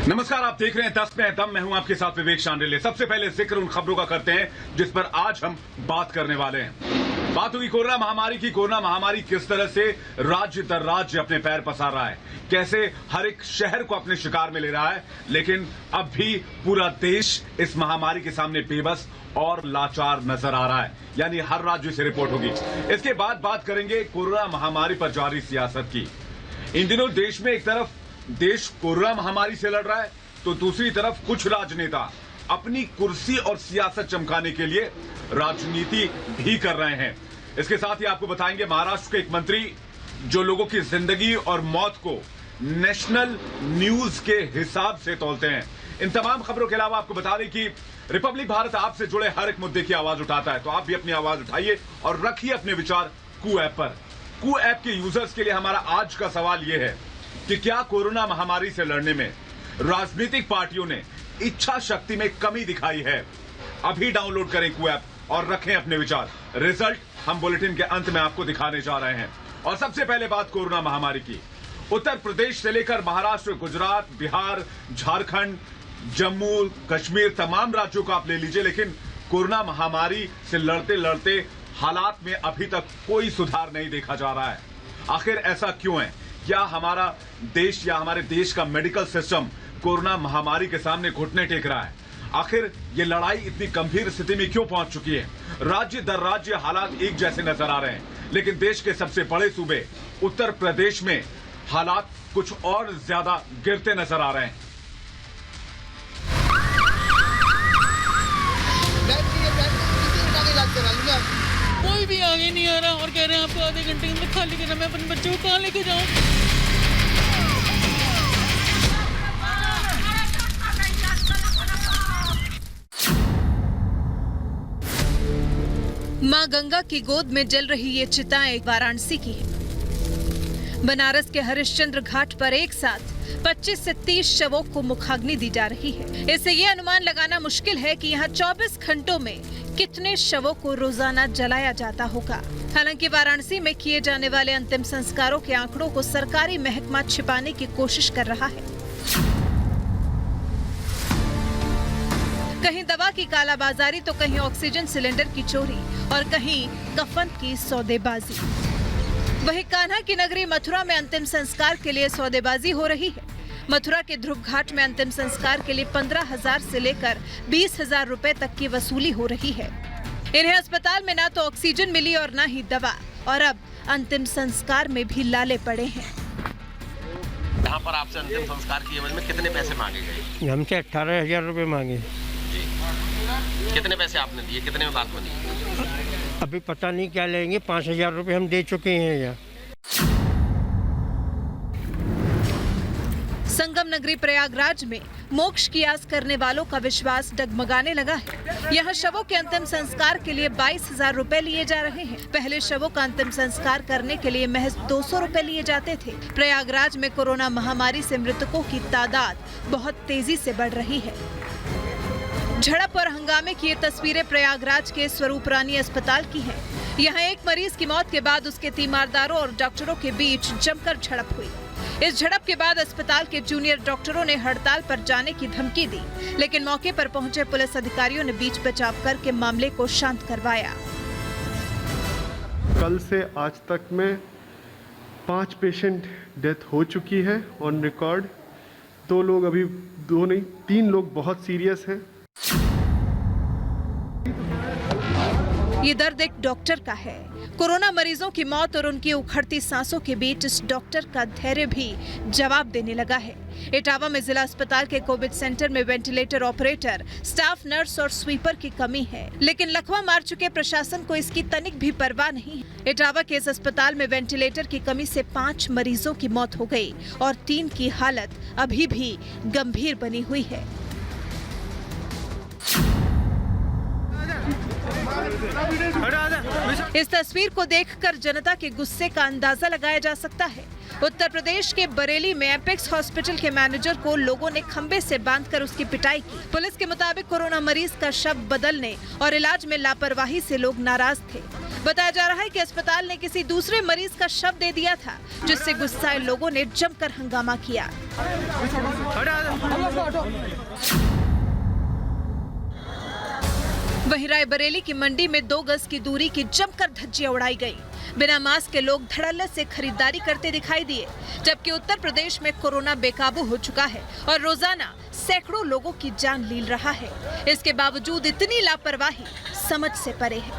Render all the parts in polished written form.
नमस्कार, आप देख रहे हैं 10 में दम। मैं हूं आपके साथ विवेक शांडिल्य। सबसे पहले जिक्र उन खबरों का करते हैं जिस पर आज हम बात करने वाले हैं। बात होगी कोरोना महामारी की। कोरोना महामारी किस तरह से राज्य दर राज्य अपने पैर पसार रहा है, कैसे हर एक शहर को अपने शिकार में ले रहा है, लेकिन अब भी पूरा देश इस महामारी के सामने बेबस और लाचार नजर आ रहा है। यानी हर राज्य से रिपोर्ट होगी। इसके बाद बात करेंगे कोरोना महामारी पर जारी सियासत की। इन दिनों देश में एक तरफ देश कोरोना महामारी से लड़ रहा है, तो दूसरी तरफ कुछ राजनेता अपनी कुर्सी और सियासत चमकाने के लिए राजनीति भी कर रहे हैं। इसके साथ ही आपको बताएंगे महाराष्ट्र के एक मंत्री जो लोगों की जिंदगी और मौत को नेशनल न्यूज के हिसाब से तौलते हैं। इन तमाम खबरों के अलावा आपको बता दें कि रिपब्लिक भारत आपसे जुड़े हर एक मुद्दे की आवाज उठाता है, तो आप भी अपनी आवाज उठाइए और रखिए अपने विचार कू ऐप पर। कू ऐप के यूजर्स के लिए हमारा आज का सवाल यह है कि क्या कोरोना महामारी से लड़ने में राजनीतिक पार्टियों ने इच्छा शक्ति में कमी दिखाई है? अभी डाउनलोड करें कू ऐप और रखें अपने विचार। रिजल्ट हम बुलेटिन के अंत में आपको दिखाने जा रहे हैं। और सबसे पहले बात कोरोना महामारी की। उत्तर प्रदेश से लेकर महाराष्ट्र, गुजरात, बिहार, झारखंड, जम्मू कश्मीर, तमाम राज्यों को आप ले लीजिए, लेकिन कोरोना महामारी से लड़ते लड़ते हालात में अभी तक कोई सुधार नहीं देखा जा रहा है। आखिर ऐसा क्यों है? क्या हमारा देश या हमारे देश का मेडिकल सिस्टम कोरोना महामारी के सामने घुटने टेक रहा है? आखिर ये लड़ाई इतनी गंभीर स्थिति में क्यों पहुंच चुकी है? राज्य दर राज्य हालात एक जैसे नजर आ रहे हैं, लेकिन देश के सबसे बड़े सूबे उत्तर प्रदेश में हालात कुछ और ज्यादा गिरते नजर आ रहे हैं। कोई भी आगे नहीं आ रहा और कह रहे हैं आपको आधे घंटे के अंदर खाली करना। मैं अपने बच्चों को कहाँ लेके जाऊँ? मां गंगा की गोद में जल रही ये चिताएं वाराणसी की है। बनारस के हरिश्चंद्र घाट पर एक साथ 25 से 30 शवों को मुखाग्नि दी जा रही है। इससे ये अनुमान लगाना मुश्किल है कि यहाँ 24 घंटों में कितने शवों को रोजाना जलाया जाता होगा। हालांकि वाराणसी में किए जाने वाले अंतिम संस्कारों के आंकड़ों को सरकारी महकमा छिपाने की कोशिश कर रहा है। कहीं दवा की कालाबाजारी तो कहीं ऑक्सीजन सिलेंडर की चोरी और कहीं कफन की सौदेबाजी। वहीं कान्हा की नगरी मथुरा में अंतिम संस्कार के लिए सौदेबाजी हो रही है। मथुरा के ध्रुव घाट में अंतिम संस्कार के लिए 15,000 से लेकर 20,000 रुपए तक की वसूली हो रही है। इन्हें अस्पताल में ना तो ऑक्सीजन मिली और ना ही दवा, और अब अंतिम संस्कार में भी लाले पड़े हैं। यहाँ पर आपसे अंतिम संस्कार की एवज में कितने पैसे मांगे गए? हमसे 18,000 रुपये मांगे। कितने पैसे आपने दिए? कितने में बात बनी? अभी पता नहीं क्या लेंगे। 5,000 रुपये हम दे चुके हैं। यहाँ संगम नगरी प्रयागराज में मोक्ष की आस करने वालों का विश्वास डगमगाने लगा है। यहाँ शवों के अंतिम संस्कार के लिए 22,000 रुपए लिए जा रहे हैं। पहले शवों का अंतिम संस्कार करने के लिए महज 200 रुपए लिए जाते थे। प्रयागराज में कोरोना महामारी से मृतकों की तादाद बहुत तेजी से बढ़ रही है। झड़प और हंगामे की ये तस्वीरें प्रयागराज के स्वरूप रानी अस्पताल की हैं। यहाँ एक मरीज की मौत के बाद उसके तीमारदारों और डॉक्टरों के बीच जमकर झड़प हुई। इस झड़प के बाद अस्पताल के जूनियर डॉक्टरों ने हड़ताल पर जाने की धमकी दी, लेकिन मौके पर पहुंचे पुलिस अधिकारियों ने बीच बचाव करके मामले को शांत करवाया। कल से आज तक में 5 पेशेंट डेथ हो चुकी है ऑन रिकॉर्ड। 2 लोग अभी 2 नहीं 3 लोग बहुत सीरियस हैं। ये दर्द एक डॉक्टर का है। कोरोना मरीजों की मौत और उनकी उखड़ती सांसों के बीच इस डॉक्टर का धैर्य भी जवाब देने लगा है। इटावा में जिला अस्पताल के कोविड सेंटर में वेंटिलेटर ऑपरेटर, स्टाफ नर्स और स्वीपर की कमी है, लेकिन लकवा मार चुके प्रशासन को इसकी तनिक भी परवाह नहीं है। इटावा के इस अस्पताल में वेंटिलेटर की कमी से 5 मरीजों की मौत हो गई और 3 की हालत अभी भी गंभीर बनी हुई है। इस तस्वीर को देखकर जनता के गुस्से का अंदाजा लगाया जा सकता है। उत्तर प्रदेश के बरेली में एपेक्स हॉस्पिटल के मैनेजर को लोगों ने खंबे से बांधकर उसकी पिटाई की। पुलिस के मुताबिक कोरोना मरीज का शव बदलने और इलाज में लापरवाही से लोग नाराज थे। बताया जा रहा है कि अस्पताल ने किसी दूसरे मरीज का शव दे दिया था, जिससे गुस्साए लोगों ने जमकर हंगामा किया। वहीं रायबरेली की मंडी में 2 गज की दूरी की जमकर धज्जियां उड़ाई गई। बिना मास्क के लोग धड़ल्ले से खरीदारी करते दिखाई दिए, जबकि उत्तर प्रदेश में कोरोना बेकाबू हो चुका है और रोजाना सैकड़ों लोगों की जान लील रहा है। इसके बावजूद इतनी लापरवाही समझ से परे है।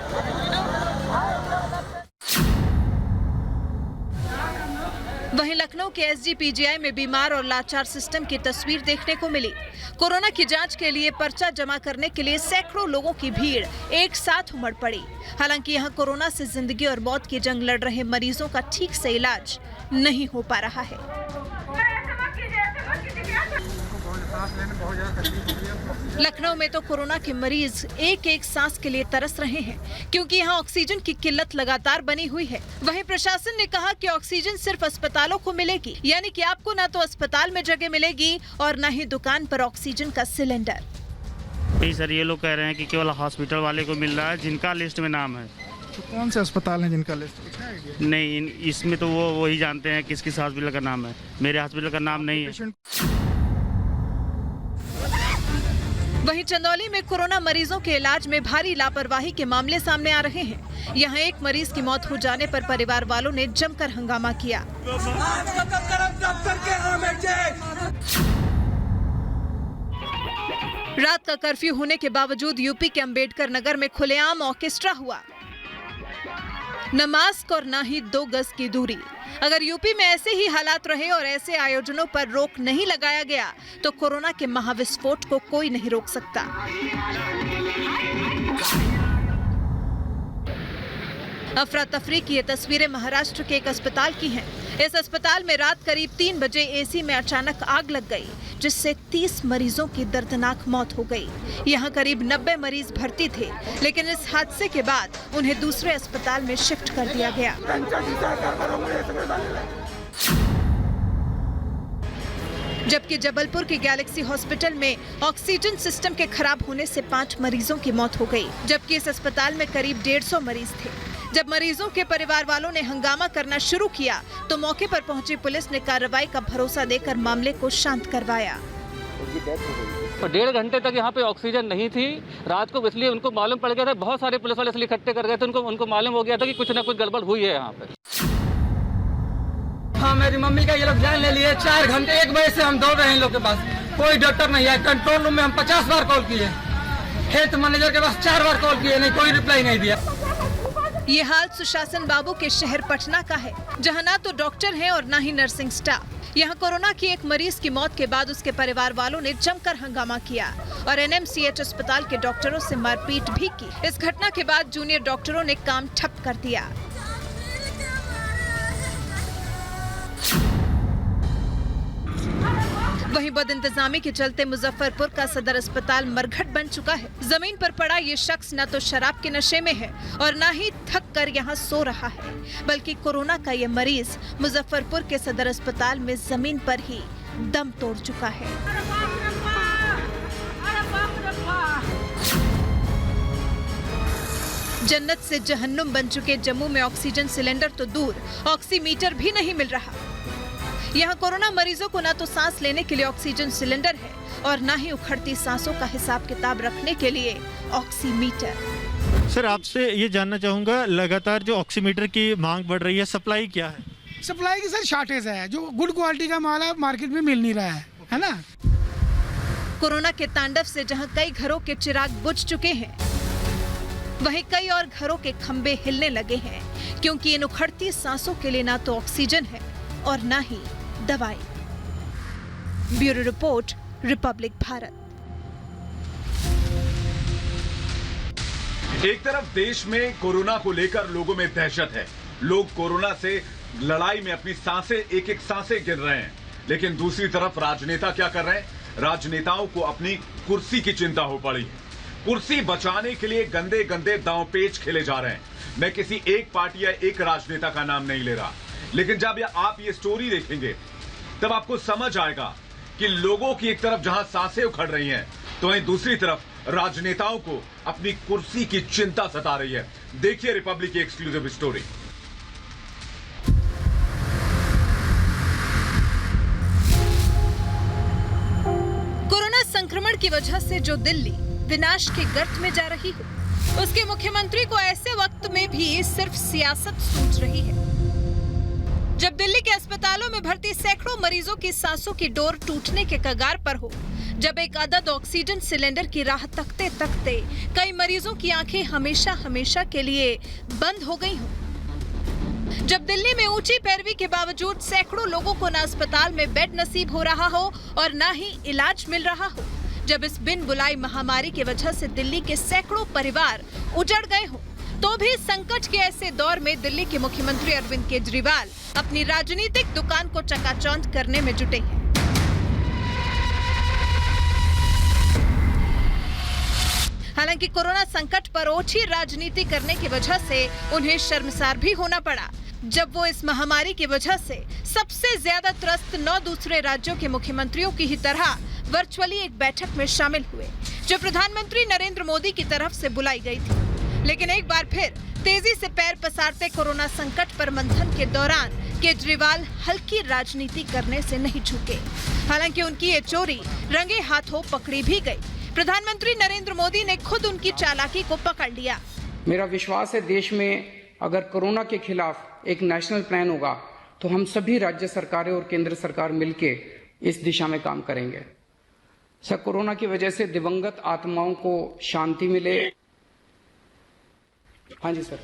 वहीं लखनऊ के एसजीपीजीआई में बीमार और लाचार सिस्टम की तस्वीर देखने को मिली। कोरोना की जांच के लिए पर्चा जमा करने के लिए सैकड़ों लोगों की भीड़ एक साथ उमड़ पड़ी। हालांकि यहां कोरोना से जिंदगी और मौत की जंग लड़ रहे मरीजों का ठीक से इलाज नहीं हो पा रहा है। लखनऊ में तो कोरोना के मरीज एक एक सांस के लिए तरस रहे हैं, क्योंकि यहाँ ऑक्सीजन की किल्लत लगातार बनी हुई है। वहीं प्रशासन ने कहा कि ऑक्सीजन सिर्फ अस्पतालों को मिलेगी, यानी कि आपको ना तो अस्पताल में जगह मिलेगी और न ही दुकान पर ऑक्सीजन का सिलेंडर। नहीं सर, ये लोग कह रहे हैं कि केवल हॉस्पिटल वाले को मिल रहा है जिनका लिस्ट में नाम है। तो कौन से अस्पताल हैं जिनका लिस्ट? नहीं, इसमें तो वो वही जानते हैं किस किस हॉस्पिटल का नाम है। मेरे हॉस्पिटल का नाम नहीं है। वहीं चंदौली में कोरोना मरीजों के इलाज में भारी लापरवाही के मामले सामने आ रहे हैं। यहां एक मरीज की मौत हो जाने पर परिवार वालों ने जमकर हंगामा किया। रात का कर्फ्यू होने के बावजूद यूपी के अंबेडकर नगर में खुलेआम ऑर्केस्ट्रा हुआ। न मास्क और न ही 2 गज की दूरी। अगर यूपी में ऐसे ही हालात रहे और ऐसे आयोजनों पर रोक नहीं लगाया गया तो कोरोना के महाविस्फोट को कोई नहीं रोक सकता। अफरा तफरी की ये तस्वीरें महाराष्ट्र के एक अस्पताल की हैं। इस अस्पताल में रात करीब 3 बजे एसी में अचानक आग लग गई, जिससे 30 मरीजों की दर्दनाक मौत हो गई। यहाँ करीब 90 मरीज भर्ती थे, लेकिन इस हादसे के बाद उन्हें दूसरे अस्पताल में शिफ्ट कर दिया गया। जबकि जबलपुर के गैलेक्सी हॉस्पिटल में ऑक्सीजन सिस्टम के खराब होने से 5 मरीजों की मौत हो गई, जबकि इस अस्पताल में करीब 150 मरीज थे। जब मरीजों के परिवार वालों ने हंगामा करना शुरू किया तो मौके पर पहुंची पुलिस ने कार्रवाई का भरोसा देकर मामले को शांत करवाया। तो 1.5 घंटे तक यहाँ पे ऑक्सीजन नहीं थी रात को, इसलिए उनको मालूम पड़ गया था। बहुत सारे पुलिस वाले इसलिए इकट्ठे कर गए थे, उनको मालूम हो गया था कि कुछ ना कुछ गड़बड़ हुई है यहाँ पे। हाँ, मेरी मम्मी का ये लोग जान ले लिए। 4 घंटे 1 बजे से हम दौड़ रहे हैं इन लोग के पास, कोई डॉक्टर नहीं है। कंट्रोल रूम में हम 50 बार कॉल किए, हेल्थ मैनेजर के पास 4 बार कॉल किए, नहीं कोई रिप्लाई नहीं दिया। ये हाल सुशासन बाबू के शहर पटना का है, जहां ना तो डॉक्टर हैं और ना ही नर्सिंग स्टाफ। यहाँ कोरोना की एक मरीज की मौत के बाद उसके परिवार वालों ने जमकर हंगामा किया और एनएमसीएच अस्पताल के डॉक्टरों से मारपीट भी की। इस घटना के बाद जूनियर डॉक्टरों ने काम ठप कर दिया। वहीं बदइंतजामी के चलते मुजफ्फरपुर का सदर अस्पताल मरघट बन चुका है। जमीन पर पड़ा ये शख्स न तो शराब के नशे में है और न ही थक कर यहाँ सो रहा है, बल्कि कोरोना का ये मरीज मुजफ्फरपुर के सदर अस्पताल में जमीन पर ही दम तोड़ चुका है। जन्नत से जहन्नुम बन चुके जम्मू में ऑक्सीजन सिलेंडर तो दूर, ऑक्सीमीटर भी नहीं मिल रहा। यहाँ कोरोना मरीजों को न तो सांस लेने के लिए ऑक्सीजन सिलेंडर है और न ही उखड़ती सांसों का हिसाब किताब रखने के लिए ऑक्सीमीटर। सर, आपसे ये जानना चाहूँगा, लगातार जो ऑक्सीमीटर की मांग बढ़ रही है, सप्लाई क्या है? सप्लाई की सर शॉर्टेज है, जो गुड क्वालिटी का माल है मार्केट में मिल नहीं रहा है ना। कोरोना के तांडव से जहाँ कई घरों के चिराग बुझ चुके हैं, वहीं कई और घरों के खंभे हिलने लगे हैं, क्योंकि इन उखड़ती सांसों के लिए ना तो ऑक्सीजन है और ना ही दवाई। Bureau report, Republic Bharat. एक तरफ देश में कोरोना को लेकर लोगों में दहशत है, लोग कोरोना से लड़ाई में अपनी सांसें एक एक सांसें गिन रहे हैं, लेकिन दूसरी तरफ राजनेता क्या कर रहे हैं? राजनेताओं को अपनी कुर्सी की चिंता हो पड़ी है। कुर्सी बचाने के लिए गंदे गंदे दांव पेच खेले जा रहे हैं। मैं किसी एक पार्टी या एक राजनेता का नाम नहीं ले रहा, लेकिन जब आप ये स्टोरी देखेंगे तब आपको समझ आएगा कि लोगों की एक तरफ जहां सांसें उखड़ रही हैं, तो वहीं दूसरी तरफ राजनेताओं को अपनी कुर्सी की चिंता सता रही है। देखिए रिपब्लिक की एक्सक्लूसिव स्टोरी। कोरोना संक्रमण की वजह से जो दिल्ली विनाश के गर्त में जा रही है, उसके मुख्यमंत्री को ऐसे वक्त में भी सिर्फ सियासत सूझ रही है। जब दिल्ली के अस्पतालों में भर्ती सैकड़ों मरीजों की सांसों की डोर टूटने के कगार पर हो, जब एक अदद ऑक्सीजन सिलेंडर की राह तकते तकते कई मरीजों की आंखें हमेशा हमेशा के लिए बंद हो गई हो, जब दिल्ली में ऊंची पैरवी के बावजूद सैकड़ों लोगों को न अस्पताल में बेड नसीब हो रहा हो और न ही इलाज मिल रहा हो, जब इस बिन बुलाई महामारी की वजह से दिल्ली के सैकड़ों परिवार उजड़ गए हो, तो भी संकट के ऐसे दौर में दिल्ली के मुख्यमंत्री अरविंद केजरीवाल अपनी राजनीतिक दुकान को चकाचौंध करने में जुटे हैं। हालांकि कोरोना संकट पर ओछी राजनीति करने की वजह से उन्हें शर्मसार भी होना पड़ा, जब वो इस महामारी की वजह से सबसे ज्यादा त्रस्त 9 दूसरे राज्यों के मुख्यमंत्रियों की ही तरह वर्चुअली एक बैठक में शामिल हुए, जो प्रधानमंत्री नरेंद्र मोदी की तरफ से बुलाई गई थी। लेकिन एक बार फिर तेजी से पैर पसारते कोरोना संकट पर मंथन के दौरान केजरीवाल हल्की राजनीति करने से नहीं चूके। हालांकि उनकी ये चोरी रंगे हाथों पकड़ी भी गई। प्रधानमंत्री नरेंद्र मोदी ने खुद उनकी चालाकी को पकड़ लिया। मेरा विश्वास है देश में अगर कोरोना के खिलाफ एक नेशनल प्लान होगा तो हम सभी राज्य सरकारें और केंद्र सरकार मिलके इस दिशा में काम करेंगे। सर, कोरोना की वजह से दिवंगत आत्माओं को शांति मिले। हाँ जी सर।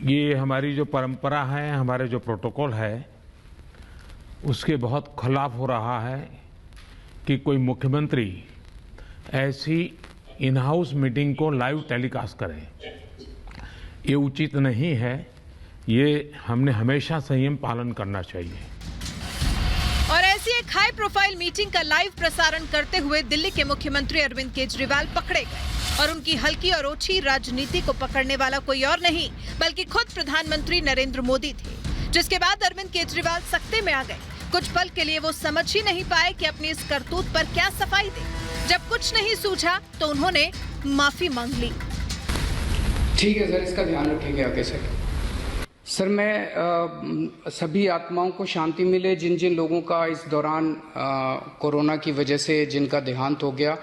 ये हमारी जो परंपरा है, हमारे जो प्रोटोकॉल है, उसके बहुत खिलाफ हो रहा है कि कोई मुख्यमंत्री ऐसी इन हाउस मीटिंग को लाइव टेलीकास्ट करें। ये उचित नहीं है। ये हमने हमेशा संयम पालन करना चाहिए। और ऐसी एक हाई प्रोफाइल मीटिंग का लाइव प्रसारण करते हुए दिल्ली के मुख्यमंत्री अरविंद केजरीवाल पकड़े गए, और उनकी हल्की और ओछी राजनीति को पकड़ने वाला कोई और नहीं बल्कि खुद प्रधानमंत्री नरेंद्र मोदी थे, जिसके बाद अरविंद केजरीवाल सख्ते में आ गए। कुछ पल के लिए वो समझ ही नहीं पाए कि अपनी इस करतूत पर क्या सफाई दे। जब कुछ नहीं सूझा तो उन्होंने माफी मांग ली। ठीक है सर, इसका ध्यान रखेंगे आगे से। सर, मैं सभी आत्माओं को शांति मिले, जिन जिन लोगों का इस दौरान कोरोना की वजह से जिनका देहांत हो गया,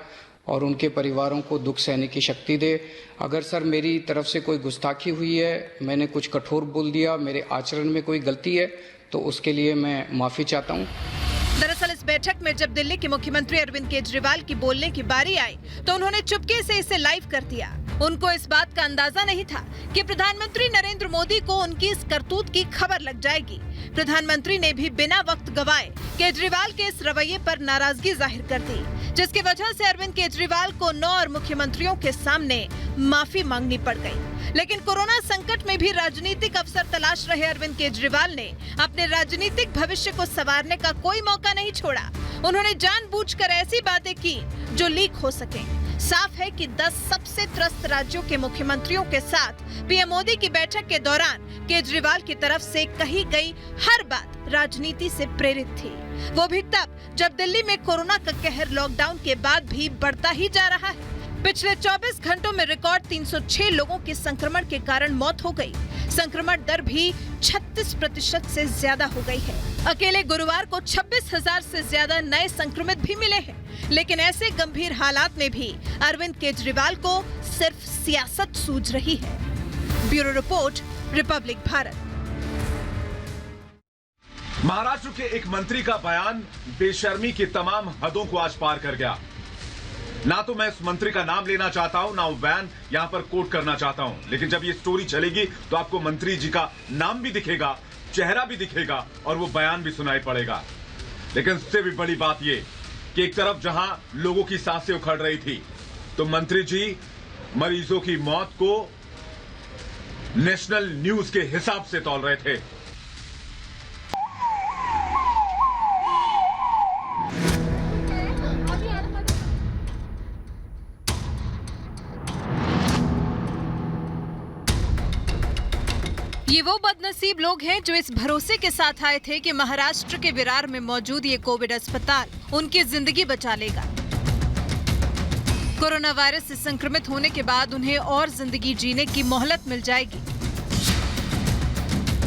और उनके परिवारों को दुख सहने की शक्ति दे। अगर सर मेरी तरफ से कोई गुस्ताखी हुई है, मैंने कुछ कठोर बोल दिया, मेरे आचरण में कोई गलती है, तो उसके लिए मैं माफी चाहता हूँ। दरअसल इस बैठक में जब दिल्ली के मुख्यमंत्री अरविंद केजरीवाल की बोलने की बारी आई तो उन्होंने चुपके से इसे लाइव कर दिया। उनको इस बात का अंदाजा नहीं था कि प्रधानमंत्री नरेंद्र मोदी को उनकी इस करतूत की खबर लग जाएगी। प्रधानमंत्री ने भी बिना वक्त गवाए केजरीवाल के इस रवैये पर नाराजगी जाहिर कर दी, जिसकी वजह से अरविंद केजरीवाल को 9 और मुख्यमंत्रियों के सामने माफी मांगनी पड़ गई। लेकिन कोरोना संकट में भी राजनीतिक अवसर तलाश रहे अरविंद केजरीवाल ने अपने राजनीतिक भविष्य को संवारने का कोई मौका नहीं छोड़ा। उन्होंने जानबूझकर ऐसी बातें की जो लीक हो सके। साफ है कि 10 सबसे त्रस्त राज्यों के मुख्यमंत्रियों के साथ पीएम मोदी की बैठक के दौरान केजरीवाल की तरफ से कही गई हर बात राजनीति से प्रेरित थी, वो भी तब जब दिल्ली में कोरोना का कहर लॉकडाउन के बाद भी बढ़ता ही जा रहा है। पिछले 24 घंटों में रिकॉर्ड 306 लोगों की संक्रमण के कारण मौत हो गई। संक्रमण दर भी 36% से ज्यादा हो गई है। अकेले गुरुवार को 26,000 से ज्यादा नए संक्रमित भी मिले हैं। लेकिन ऐसे गंभीर हालात में भी अरविंद केजरीवाल को सिर्फ सियासत सूझ रही है। Bureau report, Republic Bharat. Maharashtra के एक मंत्री का बयान बेशर्मी की तमाम हदों को आज पार कर गया। ना तो मैं इस मंत्री का नाम लेना चाहता हूं, ना वो बयान यहां पर कोट करना चाहता हूं, लेकिन जब ये स्टोरी चलेगी तो आपको मंत्री जी का नाम भी दिखेगा, चेहरा भी दिखेगा और वो बयान भी सुनाई पड़ेगा। लेकिन इससे भी बड़ी बात ये कि एक तरफ जहां लोगों की सांसें उखड़ रही थी, तो मंत्री जी मरीजों की मौत को नेशनल न्यूज के हिसाब से तौल रहे थे। ये वो बदनसीब लोग हैं जो इस भरोसे के साथ आए थे कि महाराष्ट्र के विरार में मौजूद ये कोविड अस्पताल उनकी जिंदगी बचा लेगा। कोरोना वायरस से संक्रमित होने के बाद उन्हें और जिंदगी जीने की मोहलत मिल जाएगी,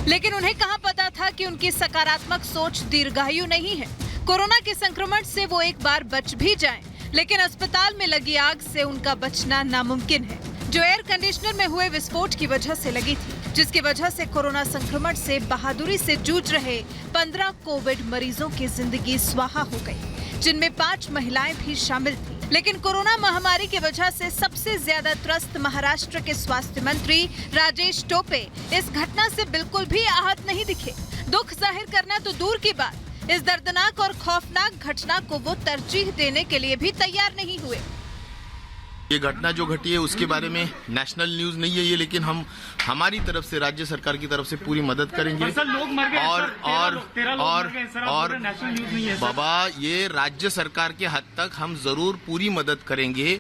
लेकिन उन्हें कहां पता था कि उनकी सकारात्मक सोच दीर्घायु नहीं है। कोरोना के संक्रमण से वो एक बार बच भी जाएं, लेकिन अस्पताल में लगी आग से उनका बचना नामुमकिन है, जो एयर कंडीशनर में हुए विस्फोट की वजह से लगी थी, जिसकी वजह से कोरोना संक्रमण से बहादुरी से जूझ रहे 15 कोविड मरीजों की जिंदगी स्वाहा हो गई, जिनमें 5 महिलाएं भी शामिल थी। लेकिन कोरोना महामारी की वजह से सबसे ज्यादा त्रस्त महाराष्ट्र के स्वास्थ्य मंत्री राजेश टोपे इस घटना से बिल्कुल भी आहत नहीं दिखे। दुख जाहिर करना तो दूर की बात, इस दर्दनाक और खौफनाक घटना को वो तरजीह देने के लिए भी तैयार नहीं हुए। ये घटना जो घटी है उसके बारे में नेशनल न्यूज नहीं है ये, लेकिन हम हमारी तरफ से राज्य सरकार की तरफ से पूरी मदद करेंगे। और बाबा ये राज्य सरकार के हद तक हम जरूर पूरी मदद करेंगे।